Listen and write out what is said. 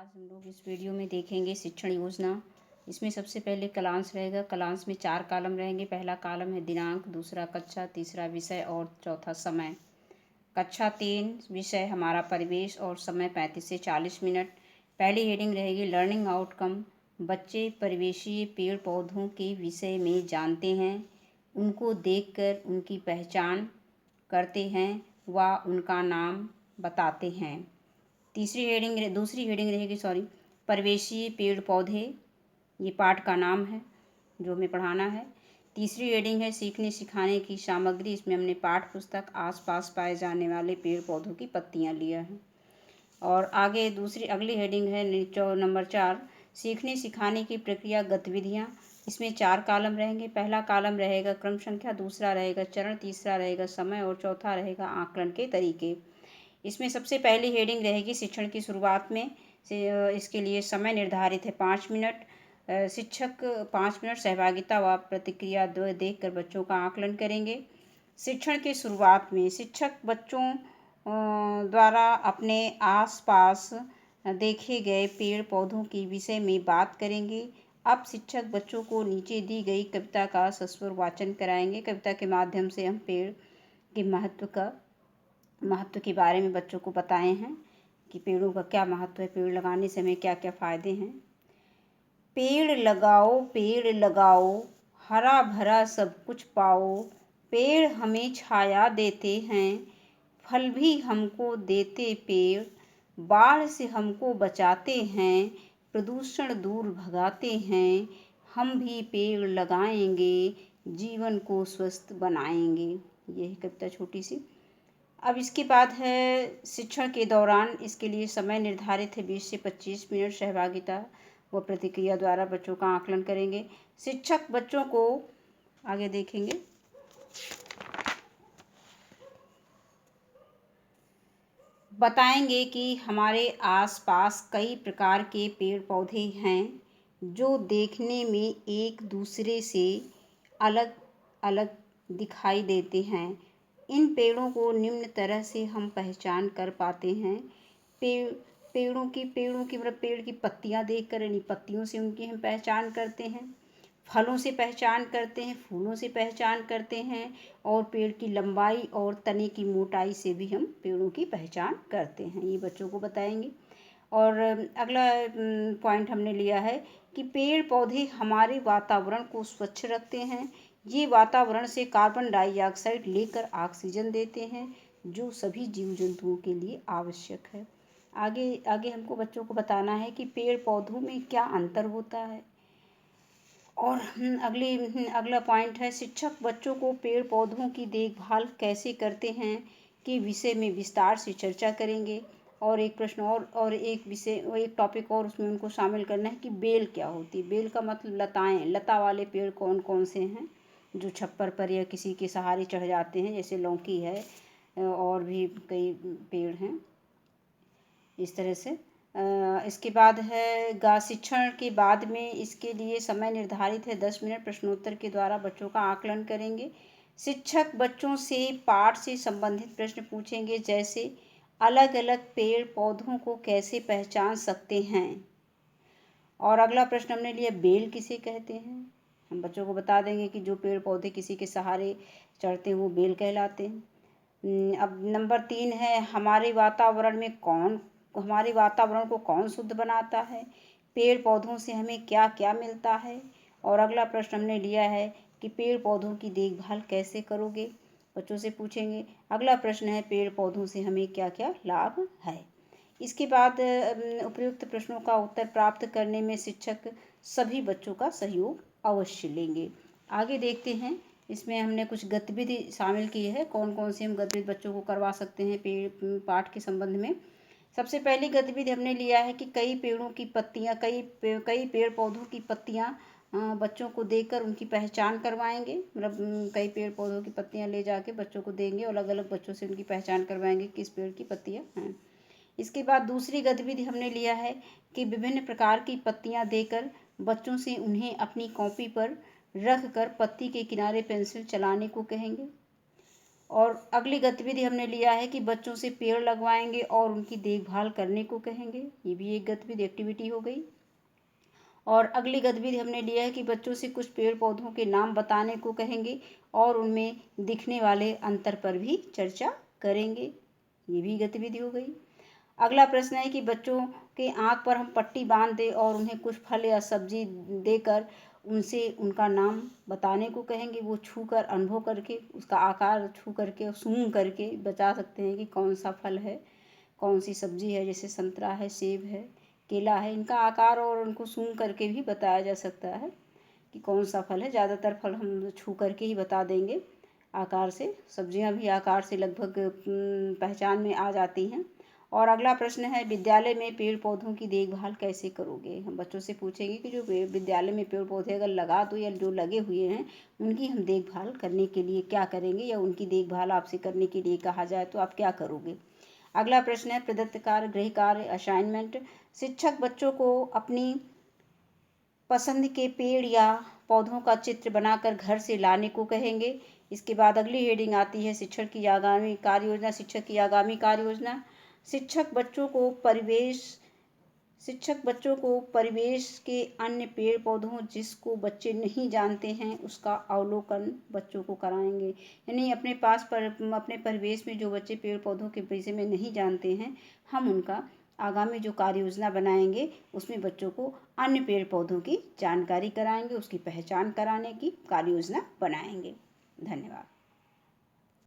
आज हम लोग इस वीडियो में देखेंगे शिक्षण योजना। इसमें सबसे पहले कलांश रहेगा। कलांश में 4 कॉलम रहेंगे। पहला कॉलम है दिनांक, दूसरा कक्षा, तीसरा विषय और चौथा समय। कक्षा 3 विषय हमारा परिवेश और समय 35 से 40 मिनट। पहली हेडिंग रहेगी लर्निंग आउटकम। बच्चे परिवेशीय पेड़ पौधों के विषय में जानते हैं, उनको देखकर उनकी पहचान करते हैं व उनका नाम बताते हैं। दूसरी हेडिंग रहेगी परिवेशीय पेड़ पौधे। ये पाठ का नाम है जो हमें पढ़ाना है। तीसरी हेडिंग है सीखने सिखाने की सामग्री। इसमें हमने पाठ पुस्तक, आसपास पाए जाने वाले पेड़ पौधों की पत्तियां लिया है। और आगे अगली हेडिंग है नंबर 4 सीखने सिखाने की प्रक्रिया गतिविधियां। इसमें 4 कॉलम रहेंगे। पहला कॉलम रहेगा क्रम संख्या, दूसरा रहेगा चरण, तीसरा रहेगा समय और चौथा रहेगा आकलन के तरीके। इसमें सबसे पहली हेडिंग रहेगी शिक्षण की शुरुआत में इसके लिए समय निर्धारित है 5 मिनट। शिक्षक 5 मिनट सहभागिता व प्रतिक्रिया देखकर बच्चों का आकलन करेंगे। शिक्षण की शुरुआत में शिक्षक बच्चों द्वारा अपने आसपास देखे गए पेड़ पौधों के विषय में बात करेंगे। अब शिक्षक बच्चों को नीचे दी गई कविता का सस्वर वाचन कराएंगे। कविता के माध्यम से हम पेड़ के महत्व के बारे में बच्चों को बताए हैं कि पेड़ों का क्या महत्व है, पेड़ लगाने से हमें क्या क्या फ़ायदे हैं। पेड़ लगाओ, हरा भरा सब कुछ पाओ। पेड़ हमें छाया देते हैं, फल भी हमको देते पेड़। बाढ़ से हमको बचाते हैं, प्रदूषण दूर भगाते हैं। हम भी पेड़ लगाएंगे, जीवन को स्वस्थ बनाएंगे। यही कविता छोटी सी। अब इसके बाद है शिक्षण के दौरान। इसके लिए समय निर्धारित है 20 से 25 मिनट। सहभागिता व प्रतिक्रिया द्वारा बच्चों का आकलन करेंगे। शिक्षक बच्चों को आगे देखेंगे। बताएंगे कि हमारे आसपास कई प्रकार के पेड़ पौधे हैं जो देखने में एक दूसरे से अलग अलग दिखाई देते हैं। इन पेड़ों को निम्न तरह से हम पहचान कर पाते हैं। पेड़ों की मतलब पेड़ की पत्तियां देखकर, यानी पत्तियों से उनकी हम पहचान करते हैं। फलों से पहचान करते हैं, फूलों से पहचान करते हैं और पेड़ की लंबाई और तने की मोटाई से भी हम पेड़ों की पहचान करते हैं। ये बच्चों को बताएंगे। और अगला पॉइंट हमने लिया है कि पेड़ पौधे हमारे वातावरण को स्वच्छ रखते हैं। ये वातावरण से कार्बन डाइऑक्साइड लेकर ऑक्सीजन देते हैं जो सभी जीव जंतुओं के लिए आवश्यक है। आगे हमको बच्चों को बताना है कि पेड़ पौधों में क्या अंतर होता है। और अगला पॉइंट है शिक्षक बच्चों को पेड़ पौधों की देखभाल कैसे करते हैं के विषय में विस्तार से चर्चा करेंगे। और एक प्रश्न और एक टॉपिक और उसमें उनको शामिल करना है कि बेल क्या होती है। बेल का मतलब लताएं। लता वाले पेड़ कौन कौन से हैं जो छप्पर पर या किसी के सहारे चढ़ जाते हैं, जैसे लौकी है और भी कई पेड़ हैं इस तरह से। इसके बाद है शिक्षण के बाद में इसके लिए समय निर्धारित है 10 मिनट। प्रश्नोत्तर के द्वारा बच्चों का आकलन करेंगे। शिक्षक बच्चों से पाठ से संबंधित प्रश्न पूछेंगे, जैसे अलग अलग पेड़ पौधों को कैसे पहचान सकते हैं। और अगला प्रश्न हमने लिया बेल किसे कहते हैं। हम बच्चों को बता देंगे कि जो पेड़ पौधे किसी के सहारे चढ़ते हैं वो बेल कहलाते हैं। अब नंबर 3 है हमारे वातावरण को कौन शुद्ध बनाता है। पेड़ पौधों से हमें क्या क्या मिलता है। और अगला प्रश्न हमने लिया है कि पेड़ पौधों की देखभाल कैसे करोगे, बच्चों से पूछेंगे। अगला प्रश्न है पेड़ पौधों से हमें क्या क्या लाभ है। इसके बाद उपयुक्त प्रश्नों का उत्तर प्राप्त करने में शिक्षक सभी बच्चों का सहयोग अवश्य लेंगे। आगे देखते हैं। इसमें हमने कुछ गतिविधि शामिल की है, कौन कौन सी हम गतिविधि बच्चों को करवा सकते हैं पाठ के संबंध में। सबसे पहली गतिविधि हमने लिया है कि कई पेड़ पौधों की पत्तियां बच्चों को देकर उनकी पहचान करवाएंगे। मतलब कई पेड़ पौधों की पत्तियां ले जाके बच्चों को देंगे और अलग अलग बच्चों से उनकी पहचान करवाएंगे किस पेड़ की पत्तियां हैं। इसके बाद दूसरी गतिविधि हमने लिया है कि विभिन्न प्रकार की पत्तियां देकर बच्चों से उन्हें अपनी कॉपी पर रख कर पत्ती के किनारे पेंसिल चलाने को कहेंगे। और अगली गतिविधि हमने लिया है कि बच्चों से पेड़ लगवाएंगे और उनकी देखभाल करने को कहेंगे। ये भी एक गतिविधि एक्टिविटी हो गई। और अगली गतिविधि हमने लिया है कि बच्चों से कुछ पेड़ पौधों के नाम बताने को कहेंगे और उनमें दिखने वाले अंतर पर भी चर्चा करेंगे। ये भी गतिविधि हो गई। अगला प्रश्न है कि बच्चों के आँख पर हम पट्टी बांध दें और उन्हें कुछ फल या सब्जी देकर उनसे उनका नाम बताने को कहेंगे। वो छू कर अनुभव करके उसका आकार छू करके सूंघ करके बता सकते हैं कि कौन सा फल है, कौन सी सब्जी है, जैसे संतरा है, सेब है, केला है। इनका आकार और उनको सूंघ करके भी बताया जा सकता है कि कौन सा फल है। ज़्यादातर फल हम छू करके ही बता देंगे आकार से। सब्जियां भी आकार से लगभग पहचान में आ जाती हैं। और अगला प्रश्न है, विद्यालय में पेड़ पौधों की देखभाल कैसे करोगे। हम बच्चों से पूछेंगे कि जो विद्यालय में पेड़ पौधे अगर लगा दो या जो लगे हुए हैं उनकी हम देखभाल करने के लिए क्या करेंगे, या उनकी देखभाल आपसे करने के लिए कहा जाए तो आप क्या करोगे। अगला प्रश्न है, प्रदत्त कार्य, गृह कार्य, असाइनमेंट। शिक्षक बच्चों को अपनी पसंद के पेड़ या पौधों का चित्र बनाकर घर से लाने को कहेंगे। इसके बाद अगली हेडिंग आती है, शिक्षक की आगामी कार्य योजना। शिक्षक की आगामी कार्य योजना। शिक्षक बच्चों को परिवेश के अन्य पेड़ पौधों जिसको बच्चे नहीं जानते हैं उसका अवलोकन बच्चों को कराएंगे। यानी अपने परिवेश में जो बच्चे पेड़ पौधों के विषय में नहीं जानते हैं, हम उनका आगामी जो कार्य योजना बनाएंगे उसमें बच्चों को अन्य पेड़ पौधों की जानकारी कराएंगे, उसकी पहचान कराने की कार्य योजना बनाएंगे। धन्यवाद।